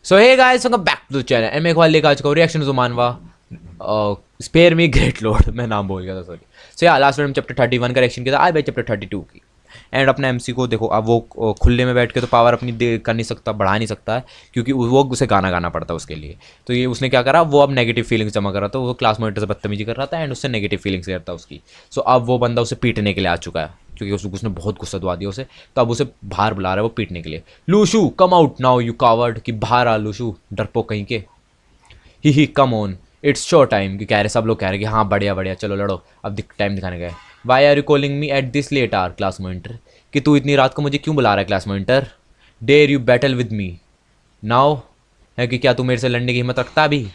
So hey guys welcome back to the channel and मैं एक बार लेकर आ चुका हूँ reaction to manhwa spare me great lord मैं नाम भूल गया था सॉरी। सो या लास्ट में हम चैप्टर 31 का रिएक्शन किया था, आज भाई चैप्टर 32 की। एंड अपने एमसी को देखो, अब वो खुले में बैठ के तो पावर अपनी दे कर नहीं सकता, बढ़ा नहीं सकता है, क्योंकि वो उसे गाना गाना पड़ता है उसके लिए। तो ये उसने क्या करा, वो अब नेगेटिव फीलिंग्स जमा कर रहा था, वो क्लास मॉनिटर से बदतमीजी कर रहा था एंड उससे नेगेटिव फीलिंग्स करता उसकी। सो अब वो बंदा उसे पीटने के लिए आ चुका है, क्योंकि उसने बहुत गुस्सा दिवा दिया उसे। तो अब उसे बाहर बुला रहा है वो पीटने के लिए। Lushu come out now you coward, कि बाहर आ लूशू डरपोक कहीं के। ही come on it's show time, कि कह रहे सब लोग कह रहे कि हाँ बढ़िया बढ़िया चलो लड़ो, अब टाइम दिखाने गए। Why are you calling me at this late hour class monitor, कि तू इतनी रात को मुझे क्यों बुला रहा है class monitor. Dare you battle with me now, है कि क्या तू मेरे से लड़ने की हिम्मत रखता भी।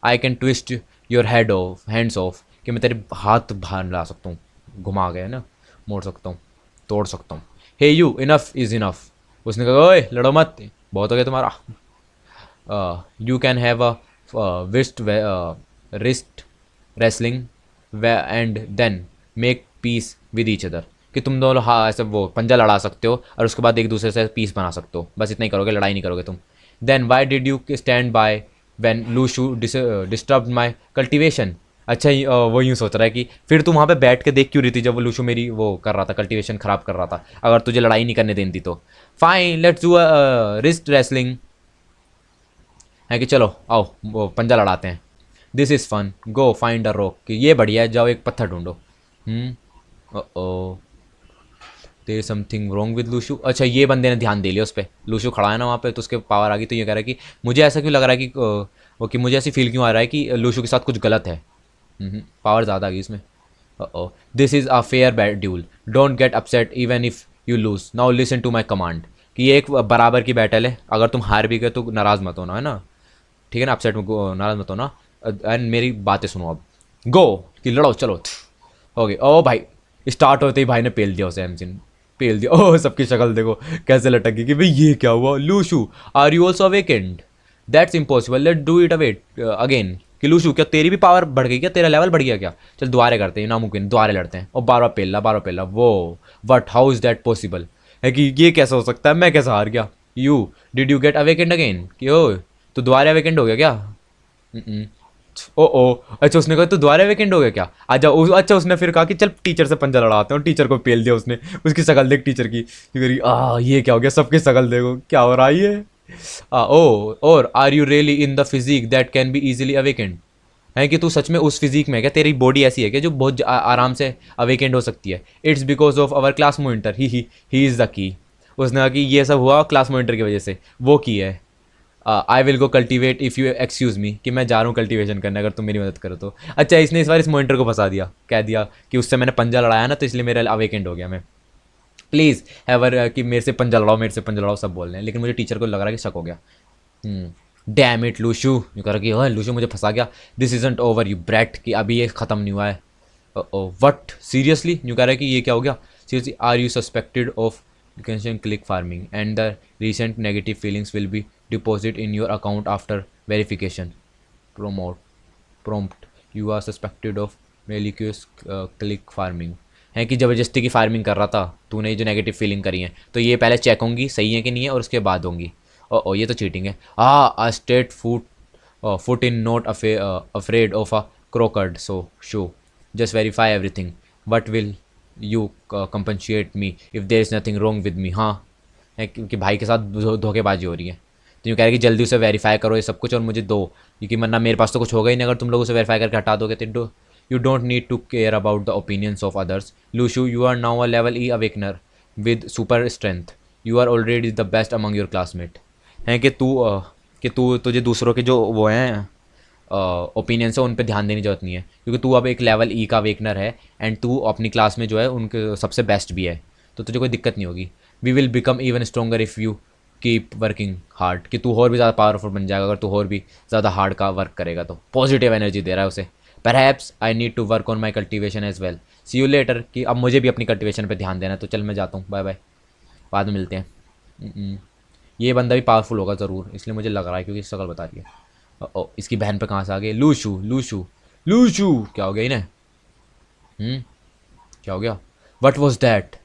I can twist your head of hands of, कि मैं तेरे हाथ बाहर ला सकता हूँ, घुमा गया ना, मोड़ सकता हूँ, तोड़ सकता हूँ। Hey you enough is enough, उसने कहा ओए लड़ो मत, बहुत हो गया तुम्हारा। You can have a wrist wrist wrestling and then make peace with each other, कि तुम दोनों हाँ ऐसे वो पंजा लड़ा सकते हो और उसके बाद एक दूसरे से पीस बना सकते हो, बस इतना ही करोगे, लड़ाई नहीं करोगे तुम। Then why did you stand by when Lushu disturb my cultivation. अच्छा वो यूँ सोच रहा है कि फिर तू वहाँ पे बैठ के देख क्यों रही थी जब वो लूशू मेरी वो कर रहा था, कल्टिवेशन ख़राब कर रहा था, अगर तुझे लड़ाई नहीं करने देती तो। Fine let's do wrist wrestling, है कि चलो आओ वो पंजा लड़ाते हैं। This is fun go find a rock, कि ये बढ़िया है, जाओ एक पत्थर ढूंढो। Oh there is something wrong with Lushu. अच्छा ये बंदे ने ध्यान दे लिया उस पर, लूशू खड़ा है ना वहाँ पे, तो उसके पावर आ गई। तो ये कह रहा है कि मुझे ऐसा क्यों लग रहा है कि वो कि मुझे ऐसी फील क्यों आ रहा है कि लूशू के साथ कुछ गलत है। पावर ज़्यादा आ गई इसमें। Oh this is a fair bat duel, don't get upset even if you lose, now listen to my command, कि ये एक बराबर की बैटल है, अगर तुम हार भी गए तो नाराज़ मत होना, है ना, ठीक है ना, अपसेट में नाराज मत होना। एंड मेरी बातें सुनो अब, गो कि लड़ो चलो। हो गई ओ भाई, स्टार्ट होते ही भाई ने पेल दिया उसे, एमसी ने पेल दिया। ओह सबकी शक्ल देखो कैसे लटक गई कि भाई ये क्या हुआ। Lushu are you also awakened, that's impossible let do it await again, कि लूशू क्या तेरी भी पावर बढ़ गई क्या, तेरा लेवल बढ़ गया क्या, चल दोबारे करते हैं, नामुमकिन दोबारे लड़ते हैं। और बार बार पेल ला, बार बार पेल ला वो। What how is that possible, है कि ये कैसा हो सकता है, मैं कैसा हार गया। You did you get awakened again, कि ओ तो दोबारा वेकेंड हो गया क्या। हम्म। ओ अच्छा उसने कहा तो दोबारा वेकेंड हो गया क्या, आजा अच्छा उसने फिर कहा कि चल टीचर से पंजा लड़ाते हैं, और टीचर को पेल दिया उसने। उसकी शक्ल देख टीचर की, ये क्या हो गया, सबकी शक्ल देखो क्या हो रहा है ये। ओ और are you really in the physique that can be easily awakened, है कि तू सच में उस फिजिक में है क्या, तेरी बॉडी ऐसी है क्या जो बहुत आराम से अवेकेंड हो सकती है। It's because of our class monitor, he is the key. उसने कहा कि ये सब हुआ क्लास मॉनिटर की वजह से, वो की है। I will go cultivate if you excuse me, कि मैं जा रहा हूँ कल्टिवेशन करने अगर तुम मेरी मदद करो तो। अच्छा इसने इस बार इस मॉनिटर को फंसा दिया, कह दिया कि उससे मैंने पंजा लड़ाया ना तो इसलिए मेरा अवेकेंड हो गया। मैं प्लीज़ हैवर कि मेरे से पंजा लड़ाओ, मेरे से पंजा लड़ाओ सब बोल रहे हैं, लेकिन मुझे टीचर को लग रहा है कि शक हो गया। डैम इट लूशू, यू कह रहा कि हाँ लूशू मुझे फंसा गया। This isn't over you brat, कि अभी ये ख़त्म नहीं हुआ है। वट सीरियसली, यू कह रहा है कि ये क्या हो गया seriously. Are you suspected of click farming and the recent negative feelings will be deposited in your account after verification. Promote prompt, you are suspected of malicious click farming, है कि ज़बरदस्ती की फार्मिंग कर रहा था तूने, ये जो नेगेटिव फीलिंग करी है तो ये पहले चेक होंगी सही है कि नहीं है और उसके बाद होंगी। ओ ये तो चीटिंग है। Ah state foot in not afraid of a crooked so show just verify everything, what will you compensate me if there is nothing wrong with me. हाँ है कि भाई के साथ धोखेबाजी हो रही है, तो यूँ कह रहे कि जल्दी उसे वेरीफाई करो ये सब कुछ और मुझे दो, क्योंकि वरना मेरे पास तो कुछ होगा ही नहीं अगर तुम लोग उसे वेरीफाई करके हटा दोगे तो। You don't need to care about the opinions of others Lushu, you are now a level E awakener with super strength, you are already the best among your classmate, हैं कि तू तुझे दूसरों के जो वो हैं ओपिनियंस है उन पे ध्यान देने की जरूरत नहीं है, क्योंकि तू अब एक लेवल ई का अवेकनर है एंड तू अपनी क्लास में जो है उनके सबसे बेस्ट भी है, तो तुझे कोई दिक्कत नहीं होगी। We will become even stronger if you keep working hard, कि तू और भी ज़्यादा पावरफुल बन जाएगा अगर तू और भी ज़्यादा हार्ड का वर्क करेगा। तो पॉजिटिव एनर्जी दे रहा है उसे। Perhaps I need to work on my cultivation as well, see you later, कि अब मुझे भी अपनी कल्टिवेशन पे ध्यान देना है, तो चल मैं जाता हूँ, बाय बाय, बाद में मिलते हैं। ये बंदा भी पावरफुल होगा ज़रूर, इसलिए मुझे लग रहा है क्योंकि शक्ल बता रही है। इसकी बहन पे कहाँ से आ गए, लूशू लूशू लूशू, क्या हो गया इन्हें। क्या हो गया, what was that,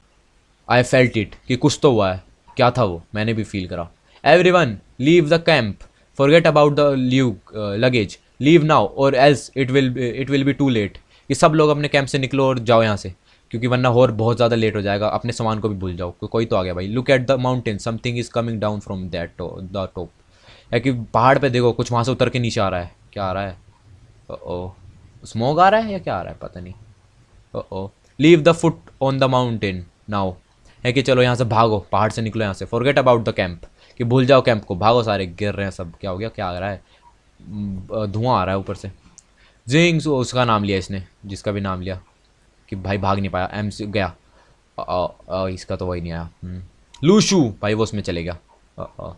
I felt it, कि कुछ तो हुआ है, क्या था वो, मैंने भी फील करा। Everyone leave the camp forget about the luggage, leave now or else it will be too late. कि सब लोग अपने कैंप से निकलो और जाओ यहाँ से, क्योंकि वरना और बहुत ज़्यादा लेट हो जाएगा, अपने सामान को भी भूल जाओ। कोई तो आ गया भाई। Look at the mountain, something is coming down from that the top. है कि पहाड़ पे देखो, कुछ वहाँ से उतर के नीचे आ रहा है। क्या आ रहा है? ओ, स्मोक आ रहा है या क्या आ रहा है, पता नहीं। Oh, leave the foot on the mountain now. है कि चलो यहाँ से भागो, पहाड़ से निकलो यहाँ से। फॉरगेट अबाउट द कैंप, कि भूल जाओ कैंप को, भागो सारे, गिर रहे हैं सब। क्या हो गया, क्या आ रहा है? धुआं आ रहा है ऊपर से। जिंग्स, उसका नाम लिया इसने, जिसका भी नाम लिया, कि भाई भाग नहीं पाया। एम सी गया। इसका तो वही नहीं आया। लूशू भाई, वो उसमें चले गया।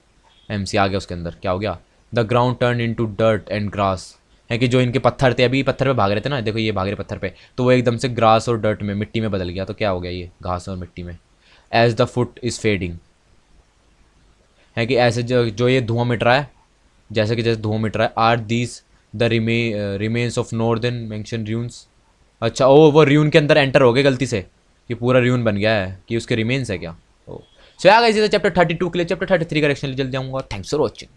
एम सी आ गया उसके अंदर। क्या हो गया? The ground turn into dirt and grass. है कि जो इनके पत्थर थे, अभी पत्थर पे भाग रहे थे ना, देखो ये भाग रहे पत्थर पे, तो वो एकदम से ग्रास और डर्ट में, मिट्टी में बदल गया। तो क्या हो गया, ये घास और मिट्टी में। As the foot is fading. है कि ऐसे जो ये धुआं मिट रहा है, जैसे कि जैसे धुआं मिट रहा है, are these the remains of northern mansion runes. अच्छा, ओ वो र्यून के अंदर एंटर हो गए गलती से, कि पूरा र्यून बन गया है, कि उसके रिमेन्स है क्या? ओ, सो आ गई चैप्टर 32 के लिए। चैप्टर 33 का रिएक्शन जल्दी आऊँगा। Thanks for watching.